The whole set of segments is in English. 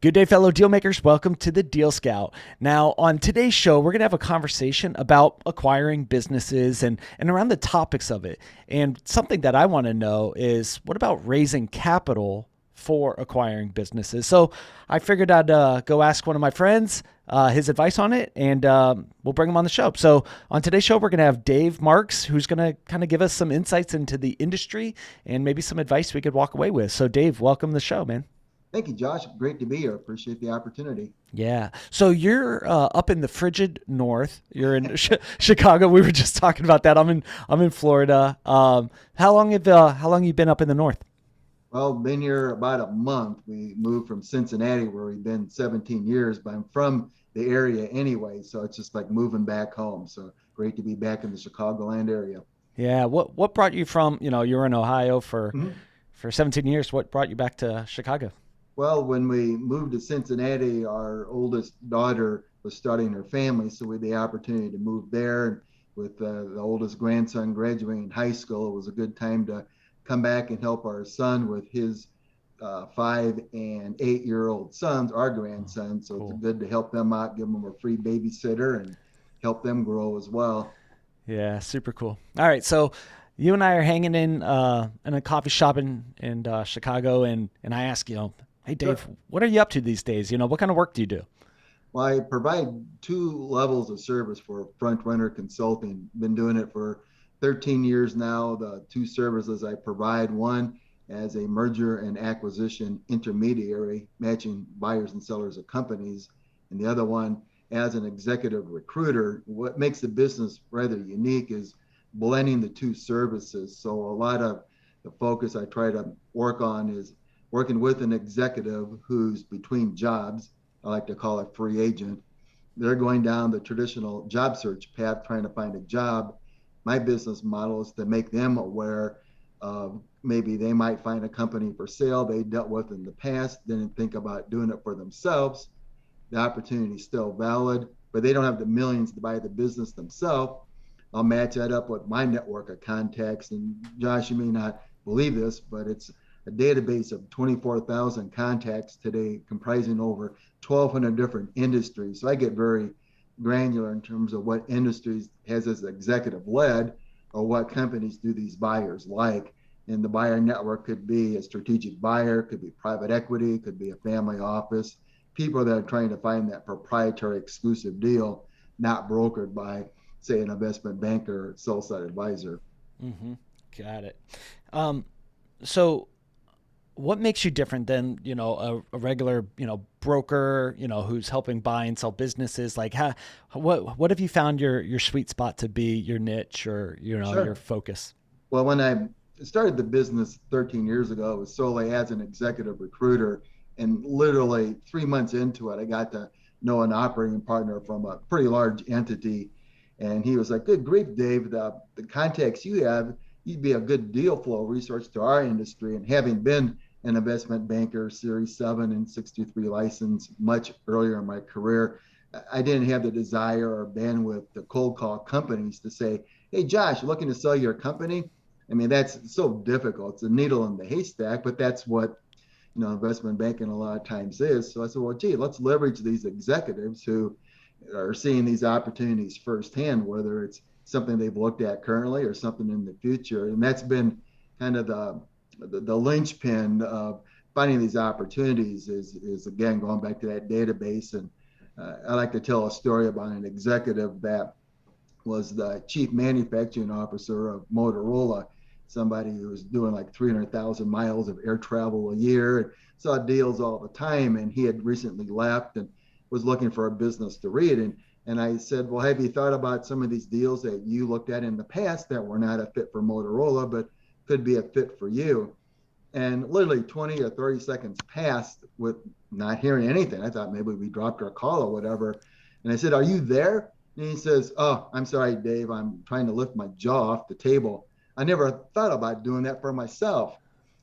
Good day, fellow deal makers. Welcome to the Deal Scout. Now, on today's show, we're going to have a conversation about acquiring businesses and around the topics of it. And something that I want to know is what about raising capital for acquiring businesses? So I figured I'd go ask one of my friends his advice on it, and we'll bring him on the show. So on today's show, we're going to have Dave Marx, who's going to kind of give us some insights into the industry and maybe some advice we could walk away with. So, Dave, welcome to the show, man. Thank you, Josh. Great to be here. Appreciate the opportunity. Yeah. So you're up in the frigid north. You're in Chicago. We were just talking about that. I'm in Florida. How long you been up in the north? Well, been here about a month. We moved from Cincinnati, where we've been 17 years, but I'm from the area anyway, so it's just like moving back home. So great to be back in the Chicagoland area. Yeah. What brought you from? You were in Ohio for Mhm. for 17 years. What brought you back to Chicago? Well, when we moved to Cincinnati, our oldest daughter was starting her family, so we had the opportunity to move there. And with the oldest grandson graduating high school, it was a good time to come back and help our son with his 5 and 8-year-old sons, our Oh, grandsons. So it's cool. good to help them out, give them a free babysitter, and help them grow as well. Yeah. Super cool. All right. So you and I are hanging in a coffee shop in Chicago, and I ask hey Sure. Dave, what are you up to these days? What kind of work do you do? Well, I provide two levels of service for front runner consulting. Been doing it for 13 years now. The two services I provide, one as a merger and acquisition intermediary, matching buyers and sellers of companies, and the other one as an executive recruiter. What makes the business rather unique is blending the two services. So a lot of the focus I try to work on is working with an executive who's between jobs. I like to call it free agent. They're going down the traditional job search path, trying to find a job. My business model is to make them aware of maybe they might find a company for sale they dealt with in the past, didn't think about doing it for themselves. The opportunity is still valid, but they don't have the millions to buy the business themselves. I'll match that up with my network of contacts. And Josh, you may not believe this, but it's a database of 24,000 contacts today, comprising over 1,200 different industries. So I get very granular in terms of what industries has this executive led, or what companies do these buyers like. And the buyer network could be a strategic buyer, could be private equity, could be a family office, people that are trying to find that proprietary exclusive deal, not brokered by, say, an investment banker or sell side advisor. Mm-hmm. Got it. Um, so what makes you different than a regular broker who's helping buy and sell businesses? Like, what have you found your sweet spot to be, your niche, or your Sure. focus? Well, when I started the business 13 years ago, it was solely as an executive recruiter. And literally 3 months into it, I got to know an operating partner from a pretty large entity. And he was like, "Good grief, Dave, the contacts you have, you'd be a good deal flow resource to our industry." And having been an investment banker, Series 7 and 63 license much earlier in my career, I didn't have the desire or bandwidth to cold call companies to say, "Hey, Josh, looking to sell your company." I mean, that's so difficult. It's a needle in the haystack, but that's what investment banking a lot of times is. So I said, well, gee, let's leverage these executives who are seeing these opportunities firsthand, whether it's something they've looked at currently or something in the future. And that's been kind of the linchpin of finding these opportunities is again going back to that database. And I like to tell a story about an executive that was the chief manufacturing officer of Motorola, somebody who was doing like 300,000 miles of air travel a year and saw deals all the time. And he had recently left and was looking for a business to read. And I said, well, have you thought about some of these deals that you looked at in the past that were not a fit for Motorola, but could be a fit for you? And literally 20 or 30 seconds passed with not hearing anything. I thought maybe we dropped our call or whatever. And I said, "Are you there?" And he says, "Oh, I'm sorry, Dave. I'm trying to lift my jaw off the table. I never thought about doing that for myself."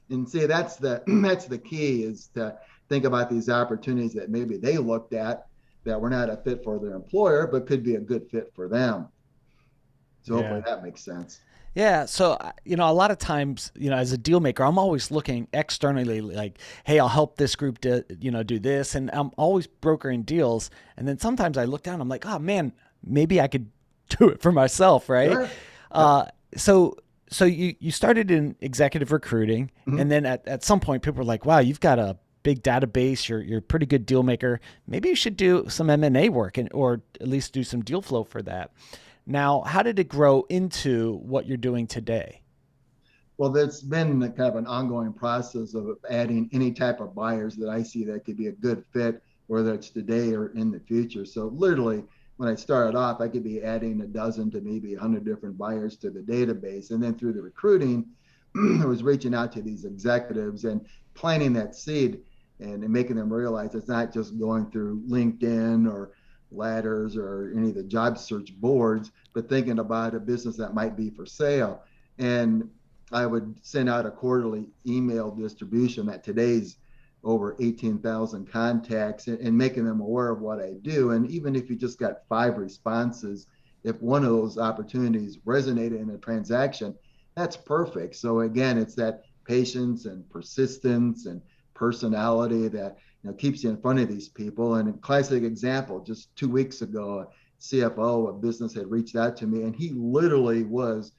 And see, that's the that's the key, is to think about these opportunities that maybe they looked at that were not a fit for their employer, but could be a good fit for them. So hopefully Yeah. that makes sense. Yeah. So, a lot of times, as a deal maker, I'm always looking externally like, hey, I'll help this group do this. And I'm always brokering deals. And then sometimes I look down, I'm like, oh man, maybe I could do it for myself. Right. Sure. Yep. Uh, so, so you started in executive recruiting. And Mhm. then at some point, people were like, wow, you've got a big database. You're a pretty good deal maker. Maybe you should do some M&A work or at least do some deal flow for that. Now, how did it grow into what you're doing today? Well, that's been kind of an ongoing process of adding any type of buyers that I see that could be a good fit, whether it's today or in the future. So literally, when I started off, I could be adding a dozen to maybe 100 different buyers to the database. And then through the recruiting, I was reaching out to these executives and planting that seed and making them realize it's not just going through LinkedIn or ladders or any of the job search boards, but thinking about a business that might be for sale. And I would send out a quarterly email distribution at today's over 18,000 contacts and making them aware of what I do. And even if you just got 5 responses, if one of those opportunities resonated in a transaction, that's perfect. So again, it's that patience and persistence and personality that keeps you in front of these people. And a classic example, just 2 weeks ago, a CFO of business had reached out to me, and he literally was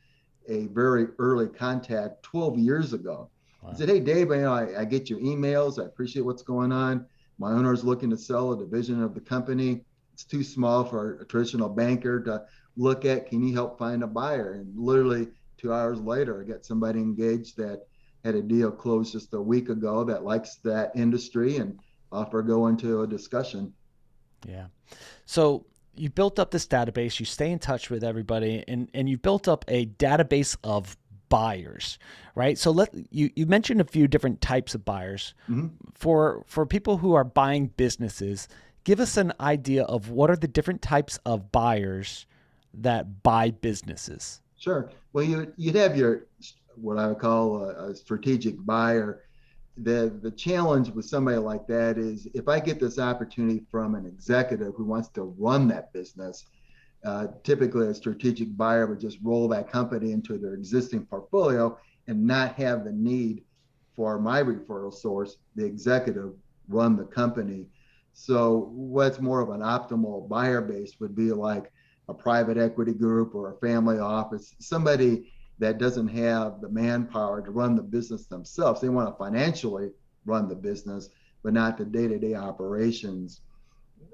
a very early contact 12 years ago. He Wow. said, "Hey, Dave, I get your emails. I appreciate what's going on. My owner is looking to sell a division of the company. It's too small for a traditional banker to look at. Can you help find a buyer?" And literally 2 hours later, I got somebody engaged that had a deal closed just a week ago that likes that industry and offer go into a discussion. Yeah. So you built up this database, you stay in touch with everybody, and you built up a database of buyers, right? So you mentioned a few different types of buyers. Mm-hmm. For people who are buying businesses, give us an idea of what are the different types of buyers that buy businesses. Sure. Well, you'd have your what I would call a strategic buyer. The challenge with somebody like that is if I get this opportunity from an executive who wants to run that business, typically a strategic buyer would just roll that company into their existing portfolio and not have the need for my referral source, the executive, run the company. So what's more of an optimal buyer base would be like a private equity group or a family office, somebody that doesn't have the manpower to run the business themselves. They want to financially run the business, but not the day-to-day operations.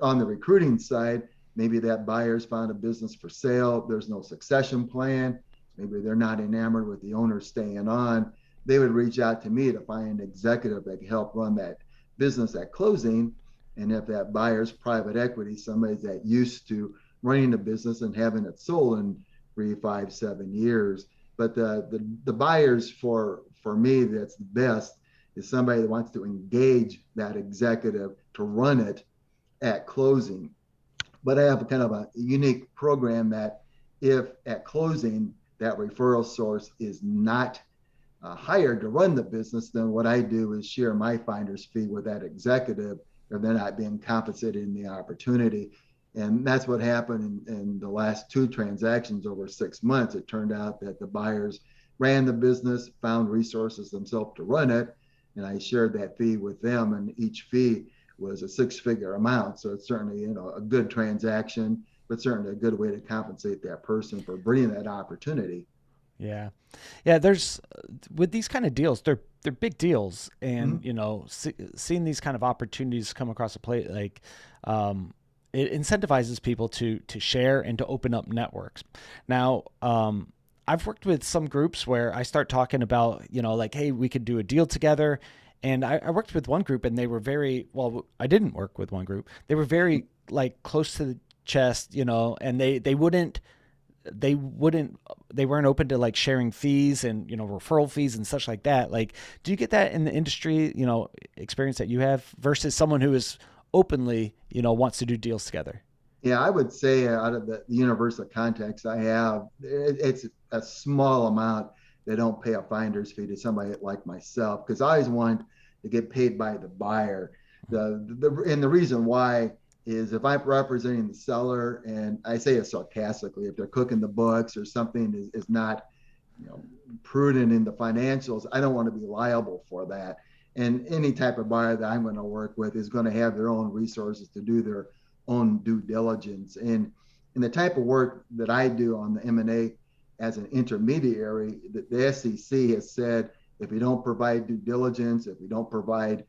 On the recruiting side, maybe that buyer's found a business for sale. There's no succession plan. Maybe they're not enamored with the owner staying on. They would reach out to me to find an executive that can help run that business at closing. And if that buyer's private equity, somebody that used to running the business and having it sold in 3, 5, 7 years. But the buyers for me that's the best is somebody that wants to engage that executive to run it at closing. But I have a kind of a unique program that if at closing that referral source is not hired to run the business, then what I do is share my finder's fee with that executive, or they're not being compensated in the opportunity. And that's what happened in the last 2 transactions over 6 months. It turned out that the buyers ran the business, found resources themselves to run it, and I shared that fee with them. And each fee was a six-figure amount. So it's certainly a good transaction, but certainly a good way to compensate that person for bringing that opportunity. Yeah, yeah. There's with these kind of deals, they're big deals, and Mm-hmm. seeing these kind of opportunities come across the plate, like it incentivizes people to share and to open up networks. Now, I've worked with some groups where I start talking about, like, hey, we could do a deal together. And I worked with one group, and they were very well. I didn't work with one group. They were very like close to the chest, and they wouldn't they weren't open to like sharing fees and referral fees and such like that. Like, do you get that in the industry, experience that you have versus someone who is openly wants to do deals together? Yeah, I would say out of the universe of contacts I have, it's a small amount that don't pay a finder's fee to somebody like myself because I always want to get paid by the buyer. And the reason why is if I'm representing the seller, and I say it sarcastically, if they're cooking the books or something is not you know, prudent in the financials, I don't want to be liable for that. And any type of buyer that I'm going to work with is going to have their own resources to do their own due diligence. And in the type of work that I do on the M&A as an intermediary, the SEC has said if you don't provide due diligence, if you don't provide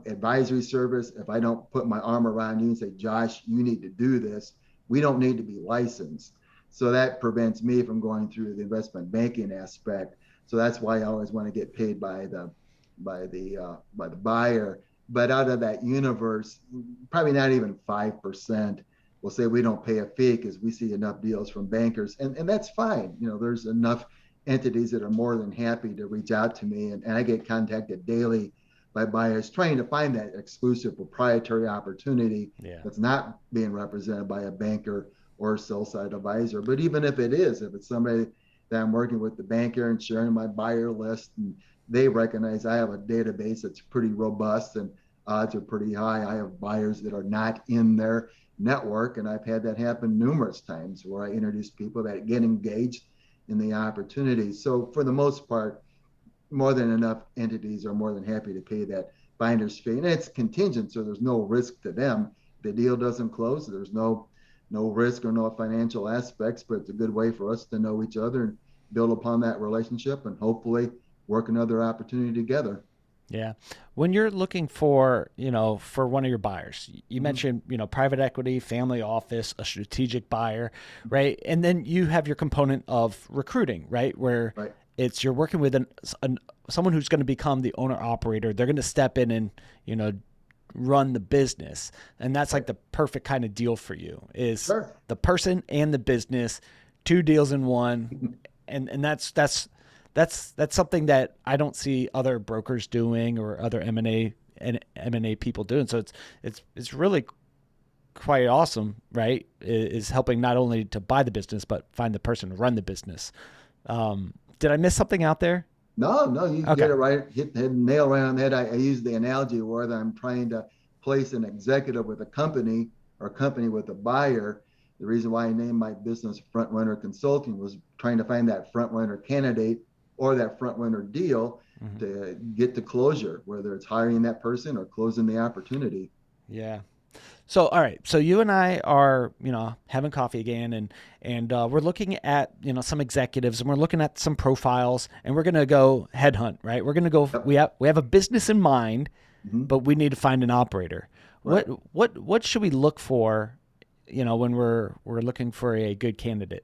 advisory service, if I don't put my arm around you and say, Josh, you need to do this, we don't need to be licensed. So that prevents me from going through the investment banking aspect. So that's why I always want to get paid by the buyer. But out of that universe, probably not even 5% will say we don't pay a fee because we see enough deals from bankers, and that's fine. You know, there's enough entities that are more than happy to reach out to me, and I get contacted daily by buyers trying to find that exclusive proprietary opportunity Yeah. that's not being represented by a banker or a sell side advisor. But even if it is, if it's somebody that I'm working with the banker and sharing my buyer list, and they recognize I have a database that's pretty robust and odds are pretty high. I have buyers that are not in their network, and I've had that happen numerous times where I introduce people that get engaged in the opportunity. So for the most part, more than enough entities are more than happy to pay that finder's fee, and it's contingent, so there's no risk to them. The deal doesn't close. There's no risk or no financial aspects, but it's a good way for us to know each other and build upon that relationship and hopefully work another opportunity together. Yeah. When you're looking for, for one of your buyers, you Mm-hmm. mentioned, private equity, family office, a strategic buyer, right? And then you have your component of recruiting, right? Where Right. it's you're working with someone who's going to become the owner operator. They're going to step in and, you know, run the business. And that's like Right. the perfect kind of deal for you is Sure. the person and the business, two deals in one. And that's something that I don't see other brokers doing or other M&A people doing. So it's really quite awesome, right? Is helping not only to buy the business but find the person to run the business. Did I miss something out there? No, no, you Okay. get it right, hit the nail right on the head. I use the analogy where I'm trying to place an executive with a company or a company with a buyer. The reason why I named my business Front Runner Consulting was trying to find that front runner candidate or that front runner deal Mm-hmm. to get to closure, whether it's hiring that person or closing the opportunity. Yeah. So, all right. So you and I are, having coffee again, and we're looking at, some executives, and we're looking at some profiles, and we're gonna go headhunt, right? We're gonna go. Yep. We have a business in mind, Mhm. but we need to find an operator. Right. What should we look for, when we're looking for a good candidate?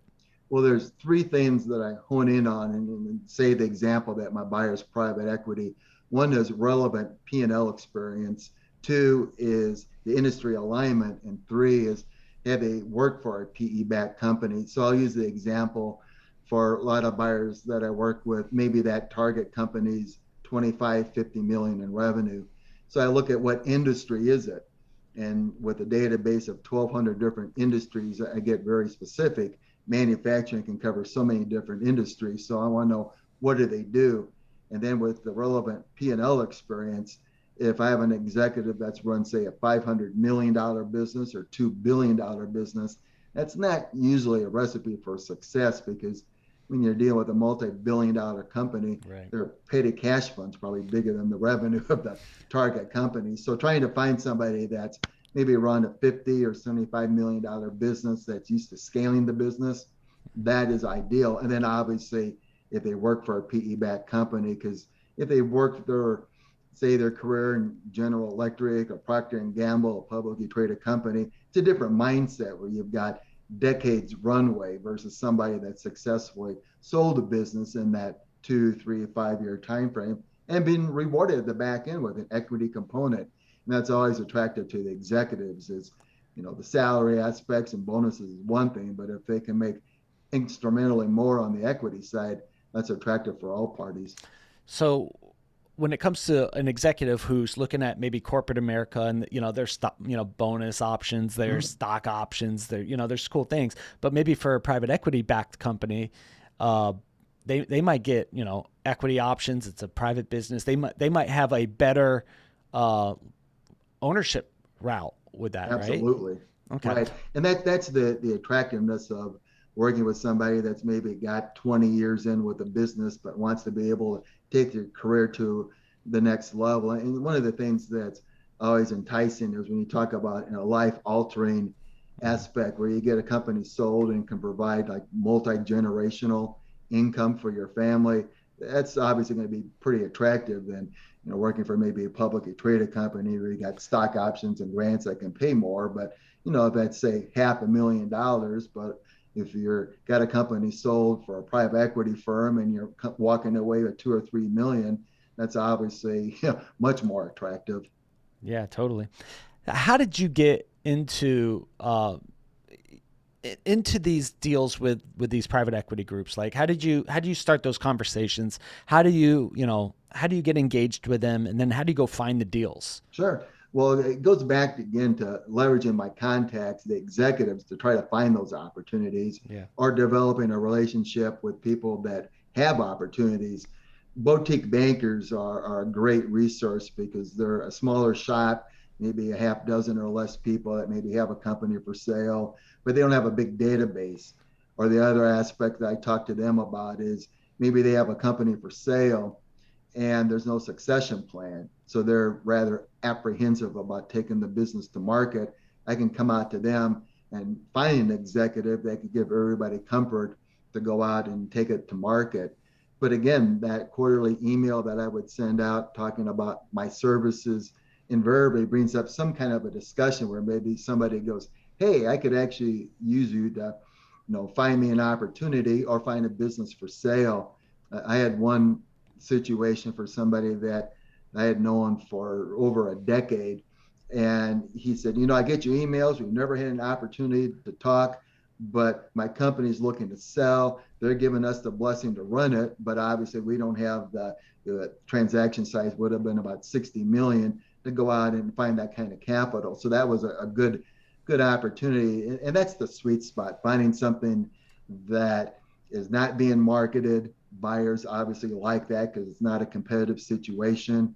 Well, there's three things that I hone in on and say the example that my buyer's private equity. One is relevant P&L experience. Two is the industry alignment. And three is have they worked for a PE-backed company. So I'll use the example for a lot of buyers that I work with. Maybe that target company's 25, 50 million in revenue. So I look at what industry is it? And with a database of 1,200 different industries, I get very specific. Manufacturing can cover so many different industries. So I want to know what do they do? And then with the relevant P&L experience, if I have an executive that's run, say, a $500 million business or $2 billion business, that's not usually a recipe for success because when you're dealing with a multi-billion-dollar company, Right. their petty cash fund's probably bigger than the revenue of the target company. So trying to find somebody that's maybe run a 50 or $75 million business that's used to scaling the business, that is ideal. And then obviously, if they work for a PE-backed company, because if they work their career in General Electric or Procter and Gamble, a publicly traded company, it's a different mindset where you've got decades runway versus somebody that successfully sold a business in that 2, 3, 5 year time frame and been rewarded at the back end with an equity component. And that's always attractive to the executives is, the salary aspects and bonuses is one thing, but if they can make instrumentally more on the equity side, that's attractive for all parties. So when it comes to an executive who's looking at maybe corporate America and there's stock, bonus options, there's Mm-hmm. stock options, there's cool things, but maybe for a private equity backed company, uh, they might get equity options. It's a private business. They might have a better uh, ownership route with that, right? Absolutely. Okay. Right. And that's the attractiveness of working with somebody that's maybe got 20 years in with a business but wants to be able to take their career to the next level. And one of the things that's always enticing is when you talk about life altering aspect where you get a company sold and can provide like multi-generational income for your family. That's obviously going to be pretty attractive than working for maybe a publicly traded company where you got stock options and grants that can pay more. But if that's say $500,000, but if you're got a company sold for a private equity firm and you're walking away with 2 or 3 million, that's obviously much more attractive. Yeah, totally. How did you get into these deals with these private equity groups? Like, how do you start those conversations? How do you get engaged with them, and then how do you go find the deals? Sure. Well, it goes back again to leveraging my contacts, the executives, to try to find those opportunities Yeah. or developing a relationship with people that have opportunities. Boutique bankers are a great resource because they're a smaller shop, maybe a half dozen or less people that maybe have a company for sale, but they don't have a big database. Or the other aspect that I talk to them about is maybe they have a company for sale and there's no succession plan. So they're rather apprehensive about taking the business to market. I can come out to them and find an executive that could give everybody comfort to go out and take it to market. But again, that quarterly email that I would send out talking about my services invariably brings up some kind of a discussion where maybe somebody goes, hey, I could actually use you to find me an opportunity or find a business for sale. I had one situation for somebody that I had known for over a decade. And he said, I get your emails. We've never had an opportunity to talk, but my company's looking to sell. They're giving us the blessing to run it, but obviously we don't have the transaction size would have been about 60 million to go out and find that kind of capital. So that was a good opportunity. And that's the sweet spot, finding something that is not being marketed. Buyers obviously like that because it's not a competitive situation.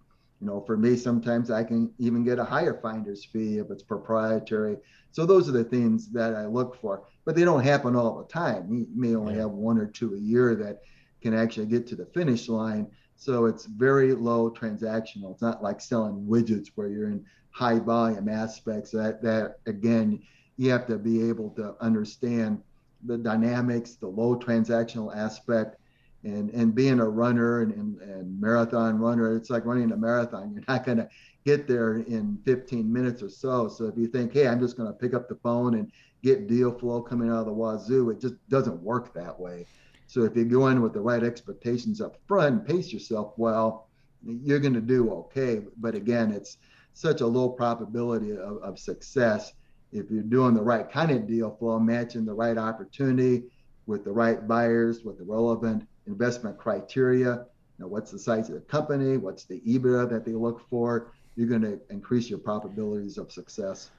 For me, sometimes I can even get a higher finder's fee if it's proprietary. So those are the things that I look for, but they don't happen all the time. You may only Yeah. have one or two a year that can actually get to the finish line. So it's very low transactional. It's not like selling widgets where you're in high volume aspects. That again, you have to be able to understand the dynamics, the low transactional aspect, and being a runner and marathon runner. It's like running a marathon. You're not going to get there in 15 minutes or so. So if you think, hey, I'm just going to pick up the phone and get deal flow coming out of the wazoo, it just doesn't work that way. So if you go in with the right expectations up front and pace yourself well, you're going to do okay. But again, it's such a low probability of success if you're doing the right kind of deal flow, matching the right opportunity with the right buyers, with the relevant investment criteria. What's the size of the company? What's the EBITDA that they look for? You're going to increase your probabilities of success.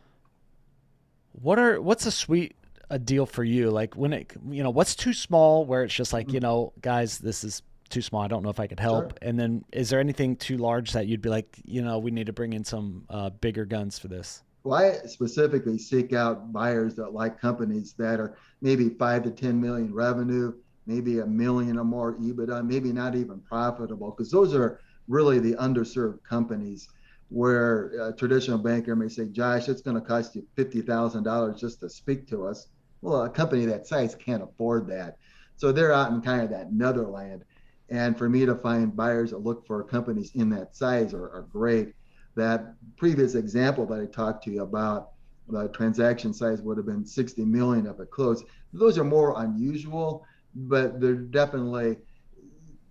What's a sweet a deal for you? Like when what's too small where it's just like, Mm-hmm. guys, this is too small. I don't know if I could help. Sure. And then is there anything too large that you'd be like, we need to bring in some bigger guns for this? Well, I specifically seek out buyers that like companies that are maybe 5 to 10 million revenue, maybe a million or more EBITDA, maybe not even profitable, because those are really the underserved companies where a traditional banker may say, Josh, it's going to cost you $50,000 just to speak to us. Well, a company that size can't afford that. So they're out in kind of that netherland. And for me to find buyers that look for companies in that size are great. That previous example that I talked to you about, the transaction size would have been 60 million if it closed. Those are more unusual, but they're definitely,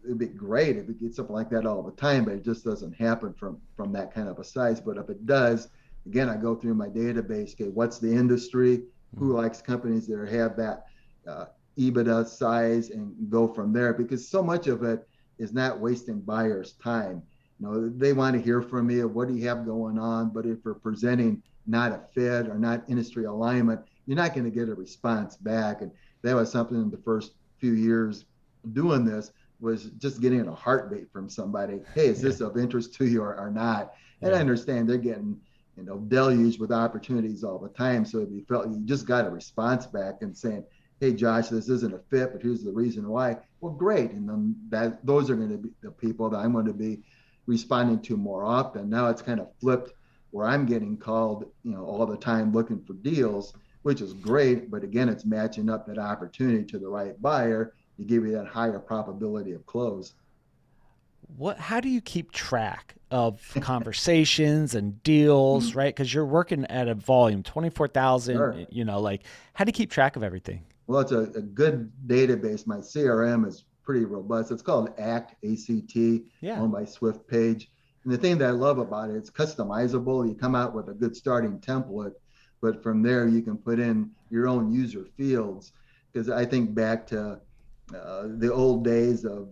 it'd be great if we get something like that all the time, but it just doesn't happen from that kind of a size. But if it does, again, I go through my database. Okay, what's the industry? Who likes companies that have that uh, EBITDA size, and go from there, because so much of it is not wasting buyers' time. They want to hear from you. What do you have going on? But if you're presenting not a fit or not industry alignment, you're not going to get a response back. And that was something in the first few years doing this, was just getting a heartbeat from somebody. Hey, is Yeah. this of interest to you or not? And I Yeah. understand they're getting, deluged with opportunities all the time. So if you felt you just got a response back and saying, hey, Josh, this isn't a fit, but here's the reason why. Well, great. And then those are going to be the people that I'm going to be responding to more often. Now it's kind of flipped where I'm getting called, all the time looking for deals, which is great. But again, it's matching up that opportunity to the right buyer to give you that higher probability of close. How do you keep track of conversations and deals, right? Because you're working at a volume 24,000, Sure. like how do you keep track of everything? Well, it's a good database. My CRM is pretty robust. It's called ACT, Yeah. owned by Swift Page. And the thing that I love about it, it's customizable. You come out with a good starting template, but from there you can put in your own user fields. Because I think back to the old days of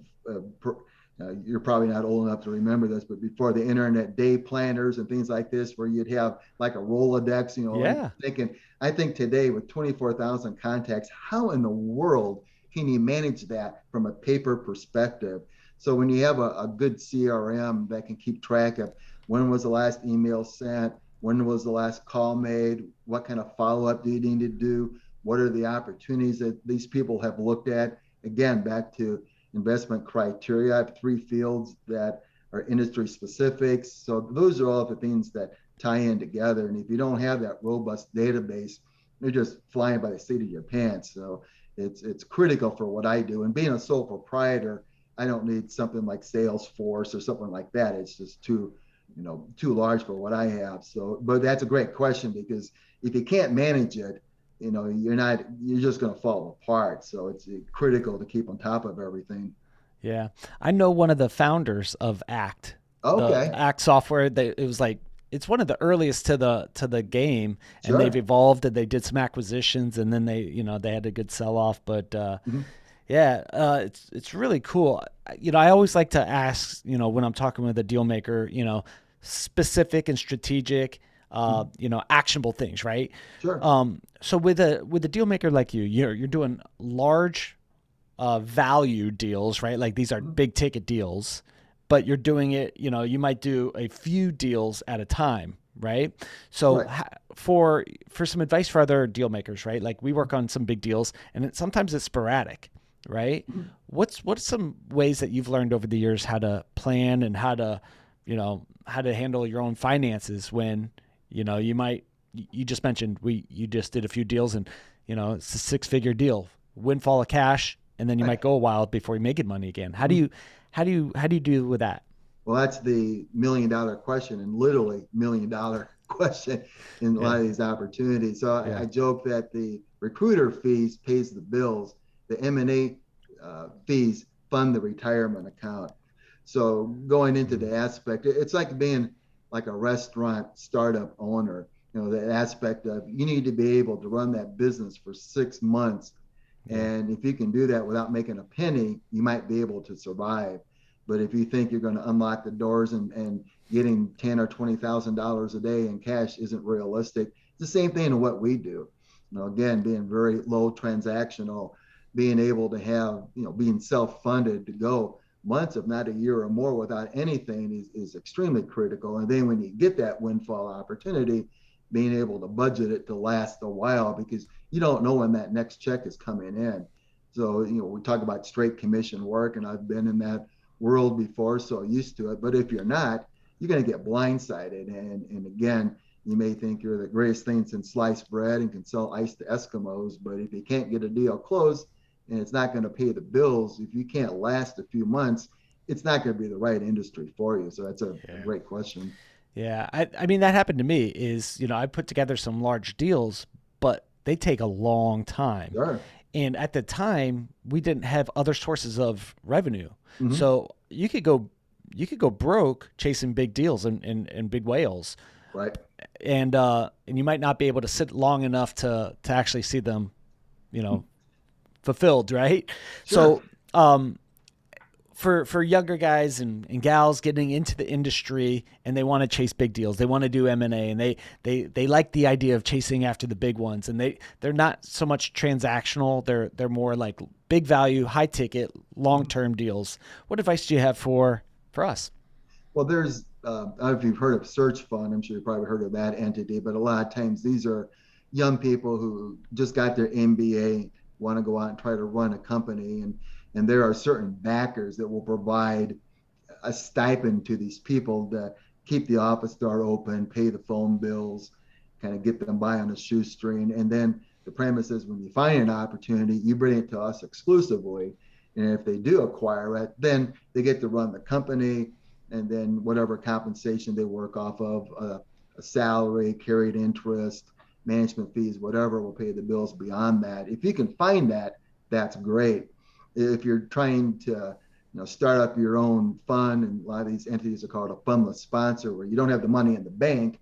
you're probably not old enough to remember this, but before the internet day planners and things like this, where you'd have like a Rolodex, and Yeah. thinking, I think today with 24,000 contacts, how in the world can you manage that from a paper perspective? So when you have a good CRM that can keep track of when was the last email sent, when was the last call made, what kind of follow-up do you need to do, what are the opportunities that these people have looked at? Again, back to investment criteria. I have three fields that are industry specifics. So those are all the things that tie in together. And if you don't have that robust database, you're just flying by the seat of your pants. So it's critical for what I do. And being a sole proprietor, I don't need something like Salesforce or something like that. It's just too large for what I have. So, but that's a great question, because if you can't manage it, you're just going to fall apart. So it's critical to keep on top of everything. Yeah. I know one of the founders of ACT, the Okay. ACT software. It was like it's one of the earliest to the game, and they've Sure. evolved and they did some acquisitions, and then they had a good sell off. But Mhm. yeah, it's really cool. I always like to ask, when I'm talking with a deal maker, specific and strategic, Mhm. actionable things, right? Sure. So with a deal maker like you, you're doing large value deals, right? Like these are Mhm. big ticket deals, but you're doing it, you might do a few deals at a time, right? So Right. for some advice for other deal makers, right? Like we work on some big deals and sometimes it's sporadic, right? Mhm. What's some ways that you've learned over the years how to plan and how to handle your own finances when, you just mentioned you just did a few deals and it's a six-figure deal, windfall of cash, and then you might Right. go a while before you're making money again. How do Mhm. you how do you deal with that? Well, that's the $1 million question, and literally $1 million question in a lot Yeah. of these opportunities. So I Yeah. joke that the recruiter fees pays the bills, the M&A fees fund the retirement account. So going into Mm. the aspect, it's like being like a restaurant startup owner. The aspect of you need to be able to run that business for 6 months, Yeah. and if you can do that without making a penny, you might be able to survive. But if you think you're going to unlock the doors and getting ten or $20,000 a day in cash isn't realistic, it's the same thing in what we do. Again, being very low transactional, being able to have, being self-funded to go months, if not a year or more, without anything is extremely critical. And then when you get that windfall opportunity, being able to budget it to last a while, because you don't know when that next check is coming in. So, we talk about straight commission work, and I've been in that world before, so used to it. But if you're not, you're going to get blindsided. And again, you may think you're the greatest thing since sliced bread and can sell ice to Eskimos. But if you can't get a deal closed and it's not going to pay the bills, if you can't last a few months, it's not going to be the right industry for you. So that's a Yeah. great question. Yeah. I mean that happened to me is, I put together some large deals, but they take a long time. Sure. And at the time, we didn't have other sources of revenue. Mm-hmm. So you could go broke chasing big deals and big whales. Right. And you might not be able to sit long enough to actually see them, you know, fulfilled, right? Sure. So for younger guys and gals getting into the industry and they want to chase big deals, they want to do M&A, and they like the idea of chasing after the big ones, and they're not so much transactional, they're more like big value, high ticket, long-term deals. What advice do you have for us? Well, I don't know if you've heard of Search Fund. I'm sure you've probably heard of that entity, but a lot of times these are young people who just got their MBA, want to go out and try to run a company. And there are certain backers that will provide a stipend to these people to keep the office door open, pay the phone bills, kind of get them by on a shoestring. And then the premise is when you find an opportunity, you bring it to us exclusively. And if they do acquire it, then they get to run the company, and then whatever compensation they work off of, a salary, carried interest, management fees, whatever will pay the bills beyond that. If you can find that, that's great. If you're trying to start up your own fund, and a lot of these entities are called a fundless sponsor, where you don't have the money in the bank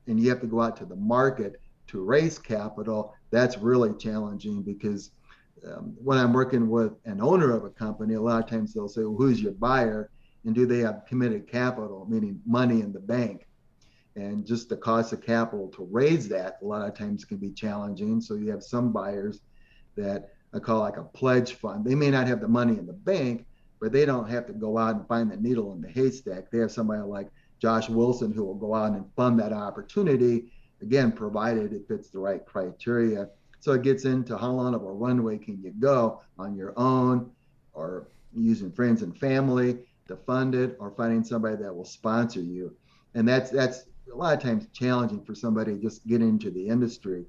and you have to go out to the market to raise capital. That's really challenging because when I'm working with an owner of a company, a lot of times they'll say, well, who's your buyer? And do they have committed capital, meaning money in the bank? And just the cost of capital to raise that a lot of times can be challenging. So you have some buyers that I call like a pledge fund. They may not have the money in the bank, but they don't have to go out and find the needle in the haystack. They have somebody like Josh Wilson who will go out and fund that opportunity, again, provided it fits the right criteria. So it gets into how long of a runway can you go on your own, or using friends and family to fund it, or finding somebody that will sponsor you. And that's a lot of times challenging for somebody to just get into the industry.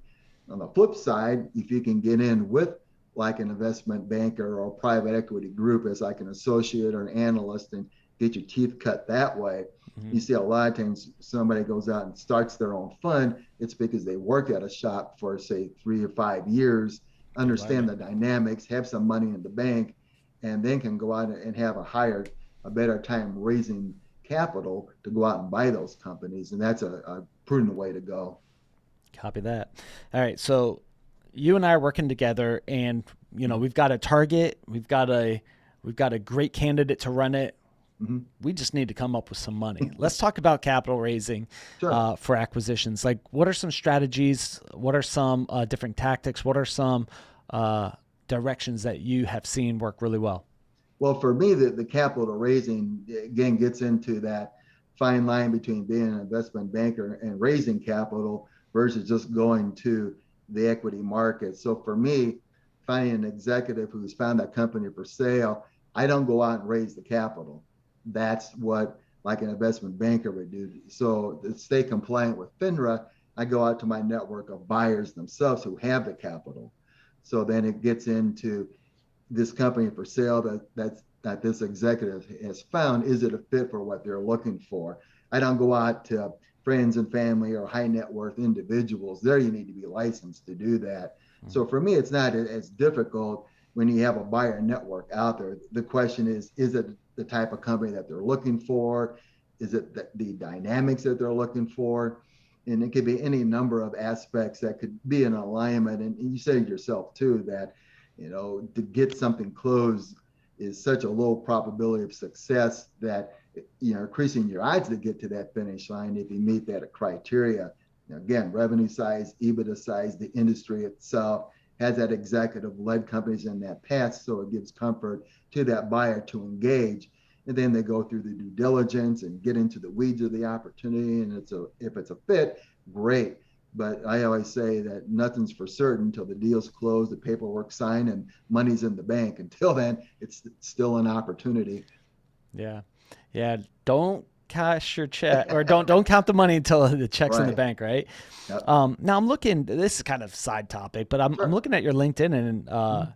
On the flip side, if you can get in with like an investment banker or private equity group as like an associate or an analyst and get your teeth cut that way. Mm-hmm. You see a lot of times somebody goes out and starts their own fund. It's because they worked at a shop for say 3 or 5 years, understand the dynamics, have some money in the bank, and then can go out and have a better time raising capital to go out and buy those companies. And that's a prudent way to go. Copy that. All right. So you and I are working together, and we've got a target, we've got a great candidate to run it. Mm-hmm. We just need to come up with some money. Let's talk about capital raising. Sure. For acquisitions. Like, what are some strategies? What are some different tactics? What are some directions that you have seen work really well? Well, for me, the capital raising, again, gets into that fine line between being an investment banker and raising capital versus just going to the equity market. So for me, finding an executive who's found that company for sale, I don't go out and raise the capital. That's what like an investment banker would do. So to stay compliant with FINRA, I go out to my network of buyers themselves who have the capital. So then it gets into this company for sale that this executive has found. Is it a fit for what they're looking for? I don't go out to friends and family or high net worth individuals. There you need to be licensed to do that. Mm-hmm. So for me, it's not as difficult when you have a buyer network out there. The question is it the type of company that they're looking for? Is it the dynamics that they're looking for? And it could be any number of aspects that could be in alignment. And you said yourself too, that, to get something closed is such a low probability of success that, increasing your odds to get to that finish line if you meet that criteria. Again, revenue size, EBITDA size, the industry itself has that executive led companies in that path. So it gives comfort to that buyer to engage. And then they go through the due diligence and get into the weeds of the opportunity. And if it's a fit, great. But I always say that nothing's for certain until the deal's closed, the paperwork's signed, and money's in the bank. Until then, it's still an opportunity. Yeah. Don't cash your check, or don't count the money until the check's in the bank, right? Yep. Now I'm looking. This is kind of side topic, but I'm looking at your LinkedIn, and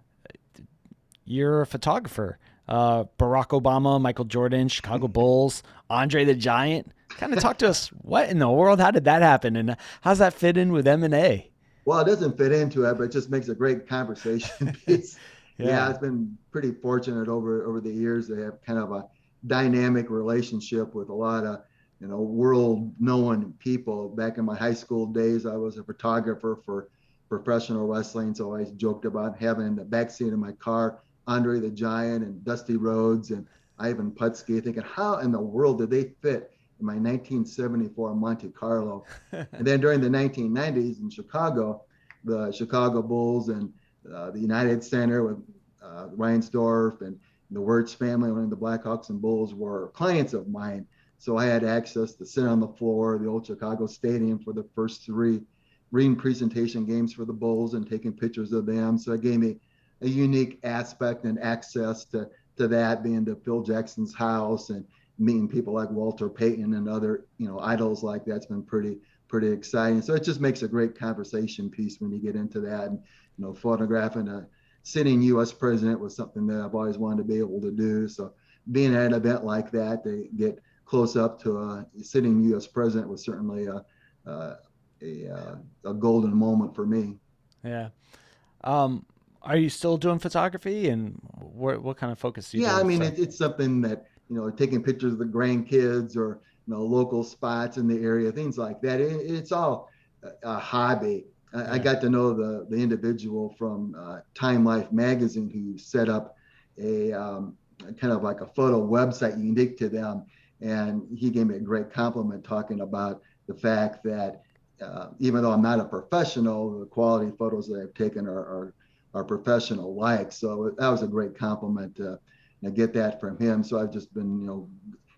you're a photographer. Barack Obama, Michael Jordan, Chicago Bulls, Andre the Giant. Kind of talk to us. What in the world? How did that happen? And how's that fit in with M&A? Well, it doesn't fit into it, but it just makes a great conversation piece. Yeah, it's been pretty fortunate over the years to have kind of a dynamic relationship with a lot of world-known people. Back in my high school days, I was a photographer for professional wrestling, so I always joked about having in the backseat of my car Andre the Giant and Dusty Rhodes and Ivan Putski, thinking, how in the world did they fit in my 1974 Monte Carlo? And then during the 1990s in Chicago, the Chicago Bulls and the United Center with Reinsdorf and the Wirtz family, one of the Blackhawks and Bulls, were clients of mine. So I had access to sit on the floor of the old Chicago Stadium for the first 3 ring presentation games for the Bulls and taking pictures of them. So it gave me a unique aspect and access to that, being to Phil Jackson's house and meeting people like Walter Payton and other, idols like that's been pretty exciting. So it just makes a great conversation piece when you get into that. And, photographing a sitting U.S. president was something that I've always wanted to be able to do. So being at an event like that, they get close up to a sitting U.S. president was certainly a, a golden moment for me. Yeah. Um, are you still doing photography, and what kind of focus do you do Yeah, I on mean, photography? it's something that, taking pictures of the grandkids or, local spots in the area, things like that. It's all a hobby. I Yeah. got to know the individual from Time Life magazine who set up a kind of like a photo website unique to them. And he gave me a great compliment talking about the fact that even though I'm not a professional, the quality photos that I've taken are professional like. So that was a great compliment get that from him. So I've just been,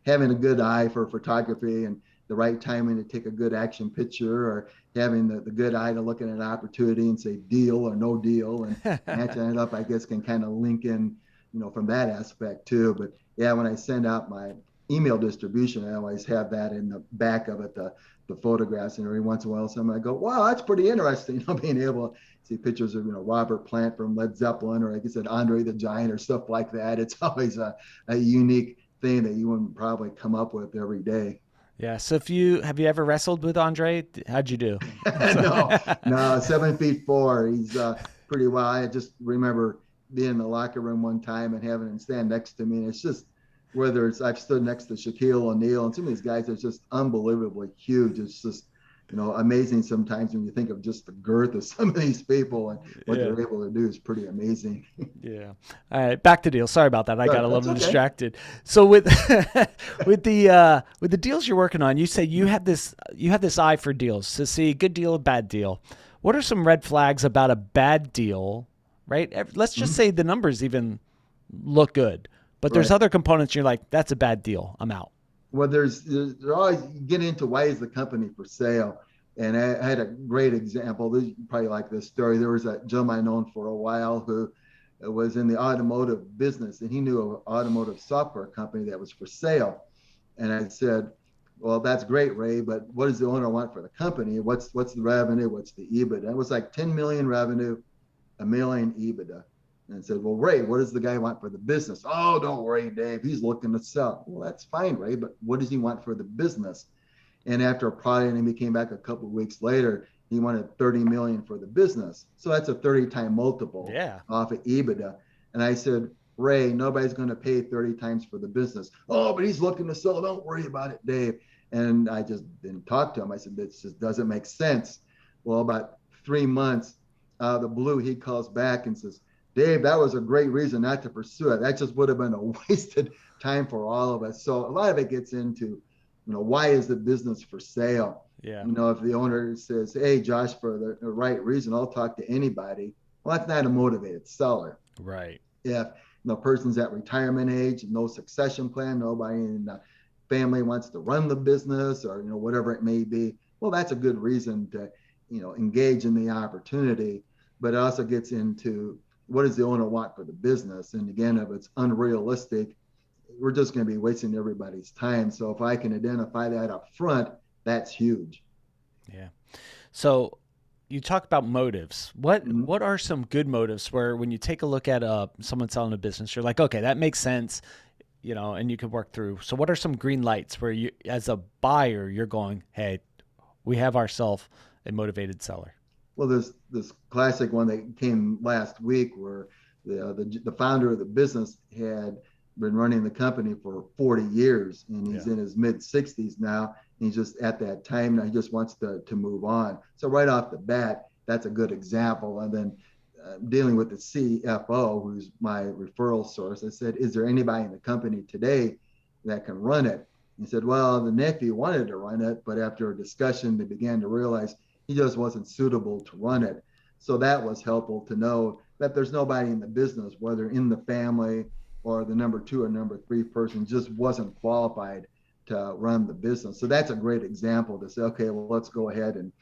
having a good eye for photography and the right timing to take a good action picture, or having the good eye to look at an opportunity and say deal or no deal, and matching it up, I guess, can kind of link in, from that aspect too. But yeah, when I send out my email distribution, I always have that in the back of it, the photographs, and every once in a while, someone I go, wow, that's pretty interesting, being able to see pictures of, Robert Plant from Led Zeppelin, or like I said, Andre the Giant, or stuff like that. It's always a unique thing that you wouldn't probably come up with every day. Yeah. So if you have you ever wrestled with Andre? How'd you do? No, no, 7 feet four. He's pretty wild. I just remember being in the locker room one time and having him stand next to me. And it's just, whether it's I've stood next to Shaquille O'Neal and some of these guys are just unbelievably huge. It's just, amazing sometimes when you think of just the girth of some of these people and what Yeah. they're able to do is pretty amazing. Yeah. All right, back to deal. Sorry about that. I got a That's little okay. distracted. So with with the deals you're working on, you say you have this eye for deals to see good deal, bad deal. What are some red flags about a bad deal? Right. Let's just Mhm. say the numbers even look good, but there's Right. other components. You're like, that's a bad deal. I'm out. Well, they're always get into why is the company for sale. And I had a great example. This, you probably like this story. There was a gentleman I known for a while who was in the automotive business, and he knew an automotive software company that was for sale. And I said, "Well, that's great, Ray, but what does the owner want for the company? What's the revenue? What's the EBITDA?" It was like 10 million revenue, a million EBITDA. And said, "Well, Ray, what does the guy want for the business?" "Oh, don't worry, Dave. He's looking to sell." "Well, that's fine, Ray, but what does he want for the business?" And after prodding him, he came back a couple of weeks later. He wanted 30 million for the business. So that's a 30-time multiple Yeah. off of EBITDA. And I said, "Ray, nobody's going to pay 30 times for the business." "Oh, but he's looking to sell. Don't worry about it, Dave." And I just didn't talk to him. I said, "This just doesn't make sense." Well, about 3 months out of the blue, he calls back and says, "Dave, that was a great reason not to pursue it. That just would have been a wasted time for all of us." So a lot of it gets into, why is the business for sale? Yeah. If the owner says, "Hey, Josh, for the right reason, I'll talk to anybody," well, that's not a motivated seller. Right. If the person's at retirement age, no succession plan, nobody in the family wants to run the business, or whatever it may be, well, that's a good reason to engage in the opportunity. But it also gets into, what does the owner want for the business? And again, if it's unrealistic, we're just going to be wasting everybody's time. So if I can identify that up front, that's huge. Yeah. So you talk about motives. Mhm. What are some good motives where when you take a look at someone selling a business, you're like, okay, that makes sense, and you could work through. So what are some green lights where you, as a buyer, you're going, hey, we have ourselves a motivated seller. Well, this classic one that came last week, where the founder of the business had been running the company for 40 years, and he's Yeah. in his mid 60s now. And he's just at that time now. He just wants to move on. So right off the bat, that's a good example. And then dealing with the CFO, who's my referral source, I said, "Is there anybody in the company today that can run it?" He said, "Well, the nephew wanted to run it, but after a discussion, they began to realize he just wasn't suitable to run it." So that was helpful to know that there's nobody in the business, whether in the family or the number two or number three person, just wasn't qualified to run the business. So that's a great example to say, okay, well, let's go ahead and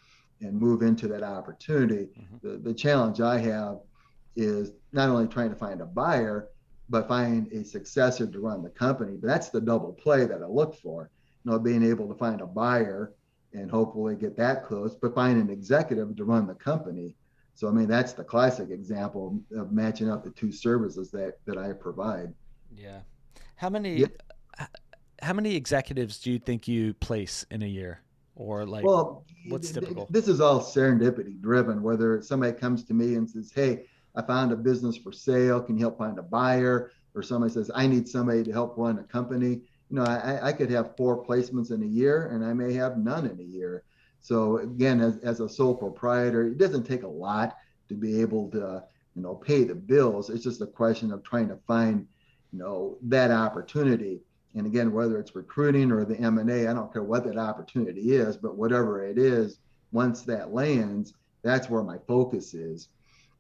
move into that opportunity. Mm-hmm. The challenge I have is not only trying to find a buyer, but find a successor to run the company. But that's the double play that I look for. Being able to find a buyer and hopefully get that close, but find an executive to run the company. So I mean, that's the classic example of matching up the two services that I provide. Yeah. How Yeah. many how many executives do you think you place in a year? Or like Well, what's typical? this is all serendipity driven, whether somebody comes to me and says, "Hey, I found a business for sale. Can you help find a buyer?" Or somebody says, "I need somebody to help run a company." I could have four placements in a year and I may have none in a year. So again, as a sole proprietor, it doesn't take a lot to be able to, pay the bills. It's just a question of trying to find, that opportunity. And again, whether it's recruiting or the M&A, I don't care what that opportunity is, but whatever it is, once that lands, that's where my focus is.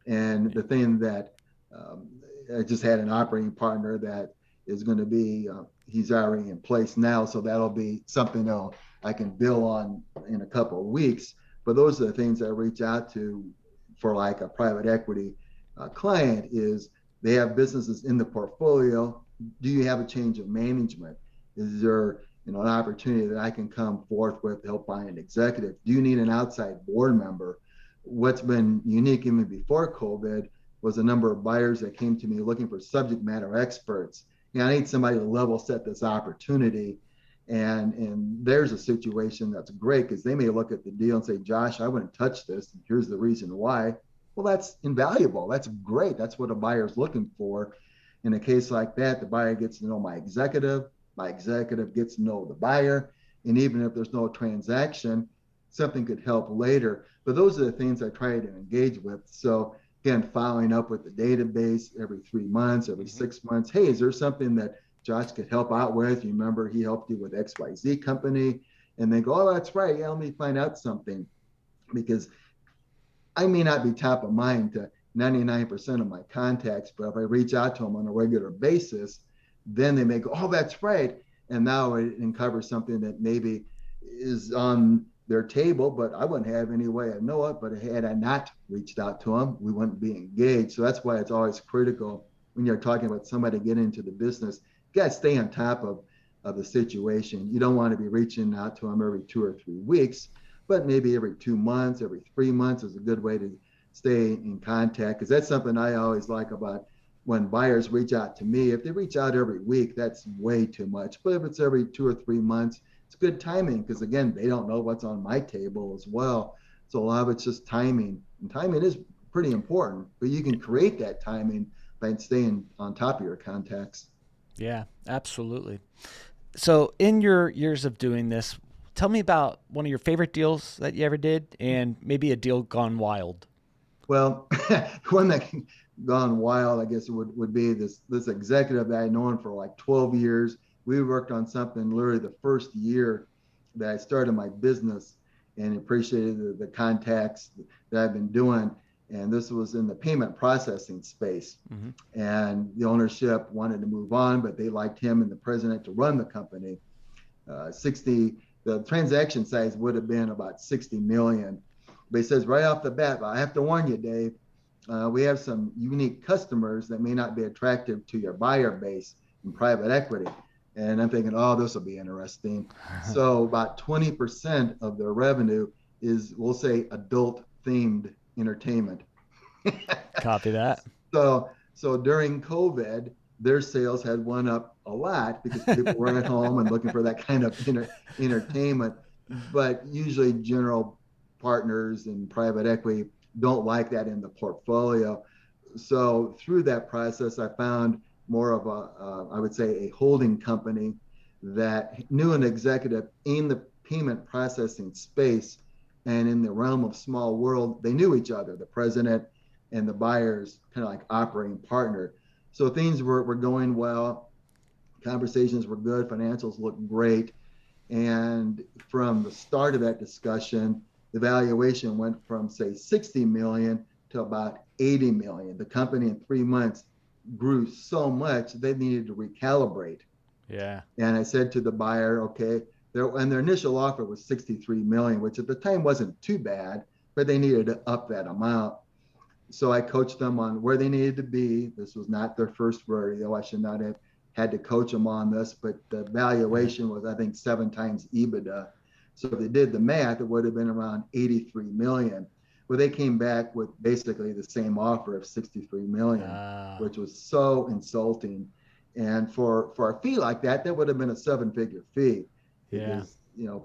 And the thing that um, I just had an operating partner that is going to be, he's already in place now. So that'll be something I can build on in a couple of weeks. But those are the things I reach out to for like a private equity client is they have businesses in the portfolio. Do you have a change of management? Is there an opportunity that I can come forth with to help find an executive? Do you need an outside board member? What's been unique even before COVID was a number of buyers that came to me looking for subject matter experts. I need somebody to level set this opportunity. And there's a situation that's great because they may look at the deal and say, "Josh, I wouldn't touch this. And here's the reason why." Well, that's invaluable. That's great. That's what a buyer's looking for. In a case like that, the buyer gets to know my executive gets to know the buyer. And even if there's no transaction, something could help later. But those are the things I try to engage with. So again, following up with the database every 3 months, every Hmm. 6 months. Hey, is there something that Josh could help out with? You remember he helped you with XYZ company? And they go, "Oh, that's right. Yeah, let me find out something." Because I may not be top of mind to 99% of my contacts, but if I reach out to them on a regular basis, then they may go, "Oh, that's right." And now it uncovers something that maybe is on their table, but I wouldn't have any way of know it. But had I not reached out to them, we wouldn't be engaged. So that's why it's always critical when you're talking about somebody getting into the business. You got to stay on top of the situation. You don't want to be reaching out to them every 2 or 3 weeks, but maybe every 2 months, every 3 months is a good way to stay in contact. Because that's something I always like about when buyers reach out to me. If they reach out every week, that's way too much. But if it's every 2 or 3 months, it's good timing because again, they don't know what's on my table as well. So a lot of it's just timing, and timing is pretty important. But you can create that timing by staying on top of your contacts. Yeah, absolutely. So, in your years of doing this, tell me about one of your favorite deals that you ever did and maybe a deal gone wild. Well, one that gone wild, I guess, would be this executive that I known for like 12 years. We worked on something literally the first year that I started my business and appreciated the contacts that I've been doing. And this was in the payment processing space. Hmm. And the ownership wanted to move on, but they liked him and the president to run the company. 60, the transaction size would have been about 60 million. But he says right off the bat, "I have to warn you, Dave, we have some unique customers that may not be attractive to your buyer base in private equity." And I'm thinking, "Oh, this will be interesting." So about 20% of their revenue is, we'll say, adult themed entertainment. Copy that. So during COVID, their sales had went up a lot because people were at home and looking for that kind of entertainment. But usually, general partners and private equity don't like that in the portfolio. So through that process, I found more of I would say, a holding company that knew an executive in the payment processing space, and in the realm of small world, they knew each other, the president and the buyer's kind of like operating partner. So things were going well, conversations were good, financials looked great. And from the start of that discussion, the valuation went from say 60 million to about 80 million. The company in 3 months grew so much they needed to recalibrate. Yeah. And I said to the buyer, "Okay," their initial offer was 63 million, which at the time wasn't too bad, but they needed to up that amount. so I coached them on where they needed to be. This was not their first rodeo. I should not have had to coach them on this, but the Yeah. valuation was, I think, 7 times EBITDA. So if they did the math, it would have been around 83 million. Well, they came back with basically the same offer of 63 million, Uh, which was so insulting. And for a fee like that, that would have been a 7-figure fee yeah. because,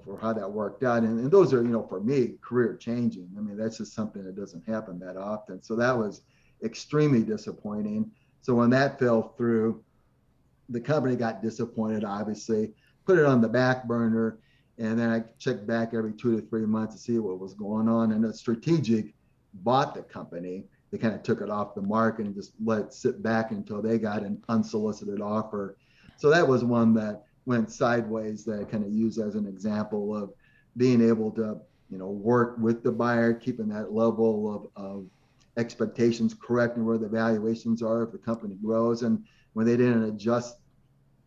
for how that worked out. And those are, for me, career changing. I mean, that's just something that doesn't happen that often. So that was extremely disappointing. So when that fell through, the company got disappointed, obviously, put it on the back burner. And then I checked back every 2 to 3 months to see what was going on. And a strategic bought the company. They kind of took it off the market and just let it sit back until they got an unsolicited offer. So that was one that went sideways that I kind of use as an example of being able to, work with the buyer, keeping that level of expectations correct and where the valuations are if the company grows. And when they didn't adjust,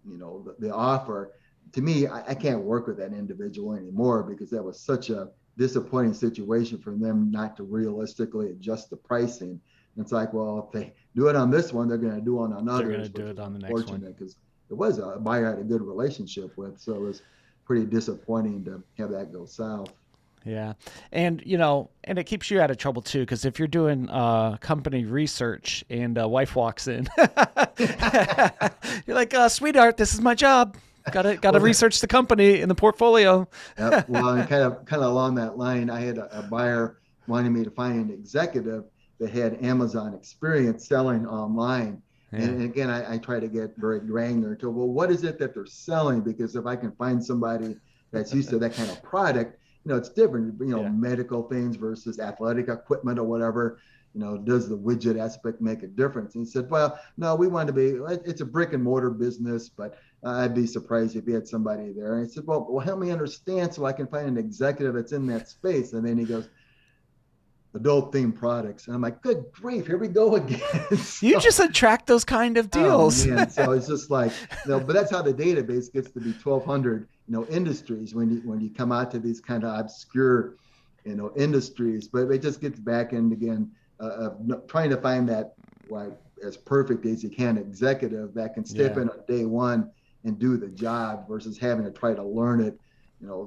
the offer, to me, I can't work with that individual anymore because that was such a disappointing situation for them not to realistically adjust the pricing. And it's like, well, if they do it on this one, they're going to do it on They're going to others, do which it was on the next one. unfortunate because it was a buyer I had a good relationship with. So it was pretty disappointing to have that go south. Yeah. And, and it keeps you out of trouble too, because if you're doing company research and a wife walks in, you're like, sweetheart, this is my job. Gotta Well, research the company and the portfolio. yep. Well, and kind of along that line, I had a buyer wanting me to find an executive that had Amazon experience selling online. Yeah. And again, I try to get very granular to, well, what is it that they're selling? Because if I can find somebody that's used to that kind of product, it's different, Yeah. medical things versus athletic equipment or whatever. Does the widget aspect make a difference? And he said, well, no, we want to be, it's a brick and mortar business, but I'd be surprised if you had somebody there. And I said, well, help me understand so I can find an executive that's in that space. And then he goes, adult themed products. And I'm like, good grief, here we go again. You So, just attract those kind of oh deals. man. So it's just like, but that's how the database gets to be 1,200, industries when you come out to these kind of obscure, industries. But it just gets back in again of trying to find that, like, as perfect as you can executive that can step Yeah. in on day one and do the job versus having to try to learn it,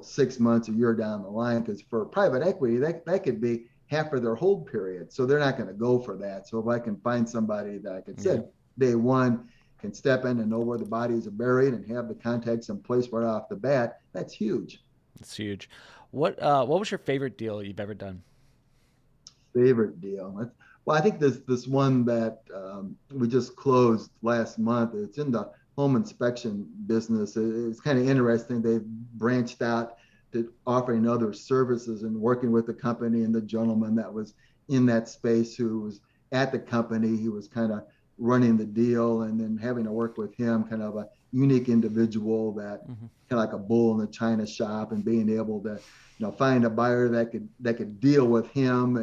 6 months, a year down the line. Because for private equity, that could be half of their hold period. So they're not going to go for that. So if I can find somebody that, like I Yeah. said, day one can step in and know where the bodies are buried and have the contacts in place right off the bat, that's huge. It's huge. What was your favorite deal you've ever done? Favorite deal. Well, I think this one that we just closed last month. It's in the home inspection business. It's kind of interesting. They've branched out to offering other services and working with the company and the gentleman that was in that space who was at the company. He was kind of running the deal and then having to work with him, kind of a unique individual that Mm-hmm. kind of like a bull in the china shop, and being able to find a buyer that could deal with him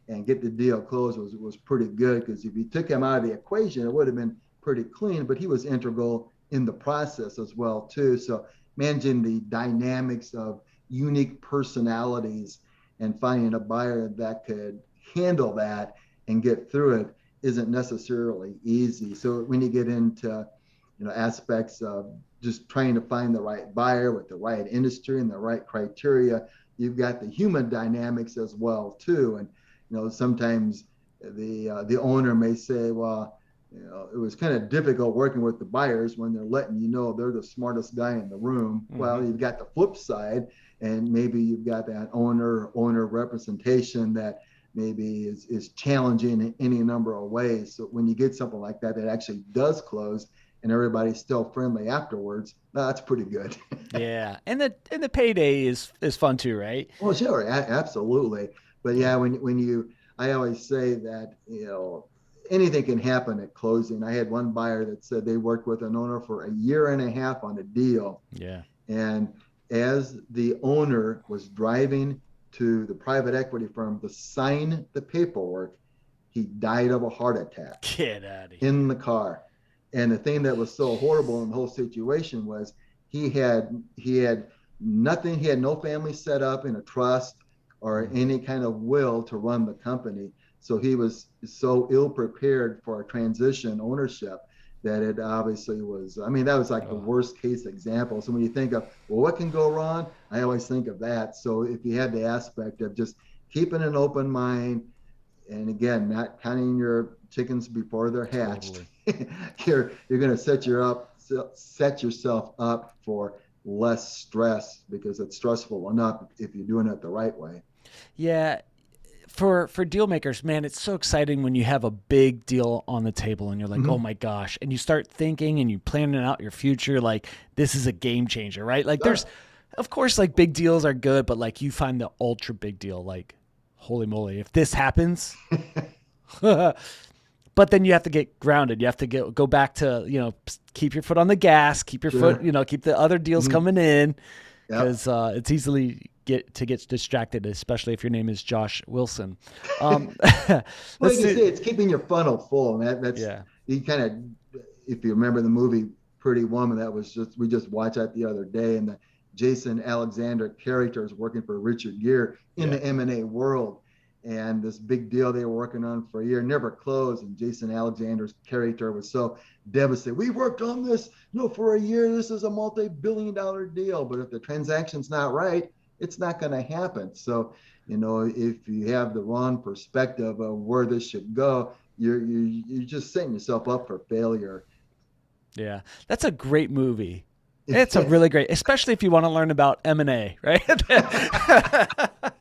and get the deal closed was pretty good. Because if you took him out of the equation, it would have been pretty clean. But he was integral in the process as well too. So managing the dynamics of unique personalities and finding a buyer that could handle that and get through it isn't necessarily easy. So when you get into aspects of just trying to find the right buyer with the right industry and the right criteria, you've got the human dynamics as well too. And sometimes the owner may say, well, it was kind of difficult working with the buyers when they're letting they're the smartest guy in the room. Mm-hmm. Well, you've got the flip side, and maybe you've got that owner representation that maybe is challenging in any number of ways. So when you get something like that actually does close and everybody's still friendly afterwards, that's pretty good. Yeah. And the payday is fun too, right? Well, sure, absolutely. But Yeah. yeah, I always say that anything can happen at closing. I had one buyer that said they worked with an owner for a year and a half on a deal, Yeah. and as the owner was driving to the private equity firm to sign the paperwork, he died of a heart attack Get out of in here. the car. And the thing that was so horrible in the whole situation was he had nothing. He had no family set up in a trust or any kind of will to run the company. So he was so ill prepared for a transition ownership that it obviously was, I mean, that was like the Oh, worst case example. So when you think of, well, what can go wrong? I always think of that. So if you had the aspect of just keeping an open mind, and again, not counting your chickens before they're hatched, totally. you're going to set yourself up for less stress because it's stressful enough if you're doing it the right way. Yeah, for deal makers, man, it's so exciting when you have a big deal on the table and you're like, oh Mm-hmm. my gosh, and you start thinking and you planning out your future. Like this is a game changer, right? Like there's, Sure. of course, like big deals are good, but like you find the ultra big deal, like holy moly, if this happens. But then you have to get grounded. You have to go back to keep your foot on the gas, keep your foot Sure. keep the other deals Mm-hmm. coming in Yep. because it's easily get distracted, especially if your name is Josh Wilson. Um, Well, let's you can say see. it's keeping your funnel full, and that's Yeah, you kind of, if you remember the movie Pretty Woman, that was just we just watched that the other day, and the Jason Alexander character is working for Richard Gere in yeah, the M&A world, and this big deal they were working on for a year never closed, and Jason Alexander's character was so devastated. We worked on this, for a year. This is a multi-billion-dollar deal, but if the transaction's not right, it's not going to happen. So if you have the wrong perspective of where this should go, you're just setting yourself up for failure. yeah. That's a great movie. It It's a is. really great, especially if you want to learn about M&A, right?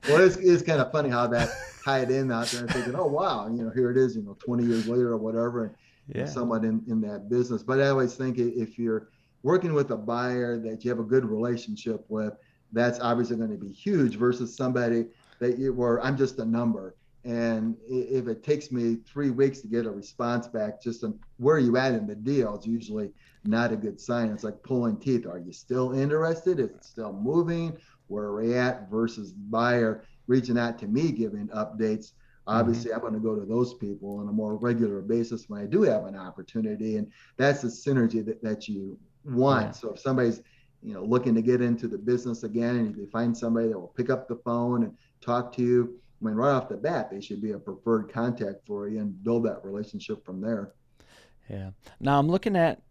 Well, it's kind of funny how that tied in out there and thinking, oh wow, here it is, 20 years later or whatever, and Yeah. somewhat in that business. But I always think if you're working with a buyer that you have a good relationship with, that's obviously going to be huge versus somebody that you were, I'm just a number. And if it takes me 3 weeks to get a response back, just on where are you at in the deal, it's usually not a good sign. It's like pulling teeth. Are you still interested? Is it still moving? Where are we at versus buyer reaching out to me, giving updates. Hmm. Obviously, I'm going to go to those people on a more regular basis when I do have an opportunity. And that's the synergy that you Yeah. want. So if somebody's looking to get into the business again, and if you find somebody that will pick up the phone and talk to you, I mean, right off the bat, they should be a preferred contact for you and build that relationship from there. Yeah. Now I'm looking at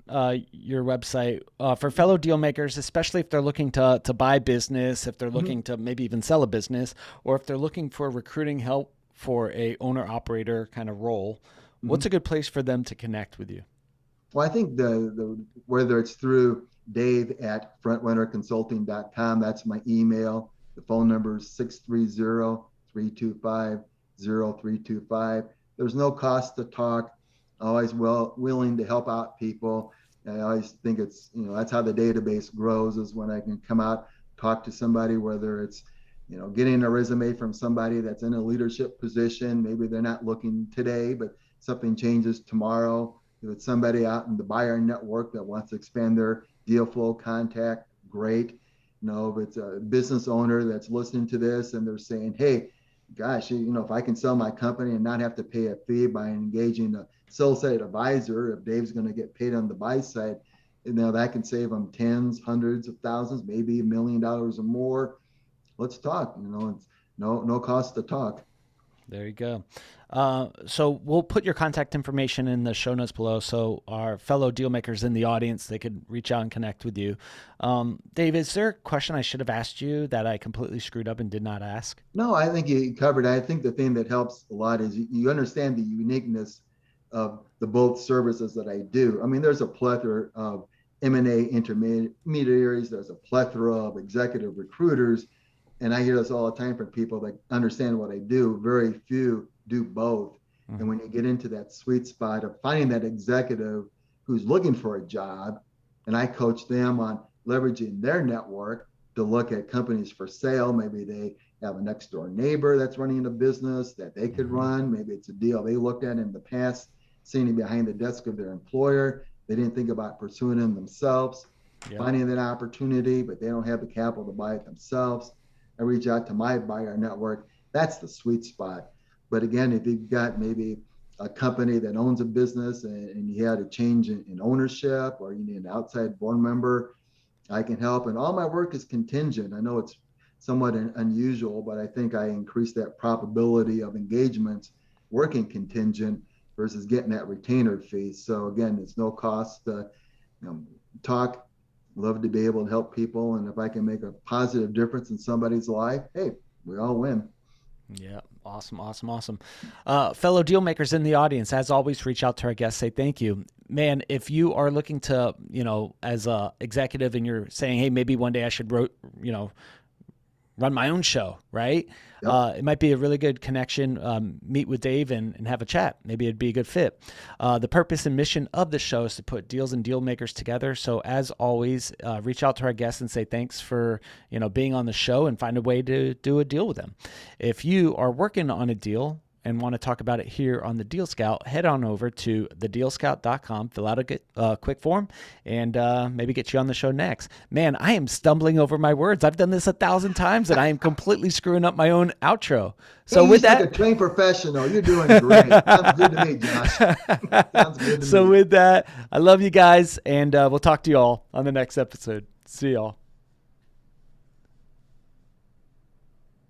your website for fellow deal makers, especially if they're looking to buy business, if they're Mm-hmm. looking to maybe even sell a business, or if they're looking for recruiting help for a owner operator kind of role. What's Mm-hmm. a good place for them to connect with you? Well, I think the whether it's through Dave at frontrunnerconsulting.com, that's my email. The phone number is 630-325-0325. There's no cost to talk. Always willing to help out people. I always think it's, that's how the database grows is when I can come out, talk to somebody, whether it's, getting a resume from somebody that's in a leadership position. Maybe they're not looking today, but something changes tomorrow. If it's somebody out in the buyer network that wants to expand their deal flow contact, great. If it's a business owner that's listening to this and they're saying, hey, gosh, if I can sell my company and not have to pay a fee by engaging a sell side advisor, if Dave's going to get paid on the buy side, that can save them tens, hundreds of thousands, maybe $1 million or more. Let's talk. It's no cost to talk. There you go. So we'll put your contact information in the show notes below, so our fellow deal makers in the audience they could reach out and connect with you. Dave, is there a question I should have asked you that I completely screwed up and did not ask? No, I think you covered. I think the thing that helps a lot is you understand the uniqueness of the both services that I do. I mean, there's a plethora of M&A intermediaries. There's a plethora of executive recruiters, and I hear this all the time from people that understand what I do. Very few do both. And Hmm. when you get into that sweet spot of finding that executive who's looking for a job, and I coach them on leveraging their network to look at companies for sale. Maybe they have a next door neighbor that's running a business that they could Hmm. run. Maybe it's a deal they looked at in the past, sitting behind the desk of their employer. They didn't think about pursuing them themselves, Yep. finding that opportunity, but they don't have the capital to buy it themselves. I reach out to my buyer network. That's the sweet spot. But again, if you've got maybe a company that owns a business and you had a change in ownership or you need an outside board member, I can help. And all my work is contingent. I know it's somewhat unusual, but I think I increase that probability of engagement working contingent versus getting that retainer fee. So again, it's no cost to talk. Love to be able to help people. And if I can make a positive difference in somebody's life, hey, we all win. Yeah. Awesome. Awesome. Awesome. Fellow deal makers in the audience, as always, reach out to our guests, say thank you. Man, if you are looking to, as a executive and you're saying, hey, maybe one day I should, run my own show, right? Yep. It might be a really good connection. Meet with Dave and have a chat. Maybe it'd be a good fit. The purpose and mission of the show is to put deals and deal makers together. So as always, reach out to our guests and say thanks for being on the show and find a way to do a deal with them. If you are working on a deal and want to talk about it here on the Deal Scout, head on over to thedealscout.com, fill out a quick form, and maybe get you on the show next. Man, I am stumbling over my words. I've done this 1,000 times, and I am completely screwing up my own outro. So Hey, with like that, a trained professional, you're doing great. Sounds good to me, Josh. Sounds good to so me. with that, I love you guys, and we'll talk to you all on the next episode. See y'all.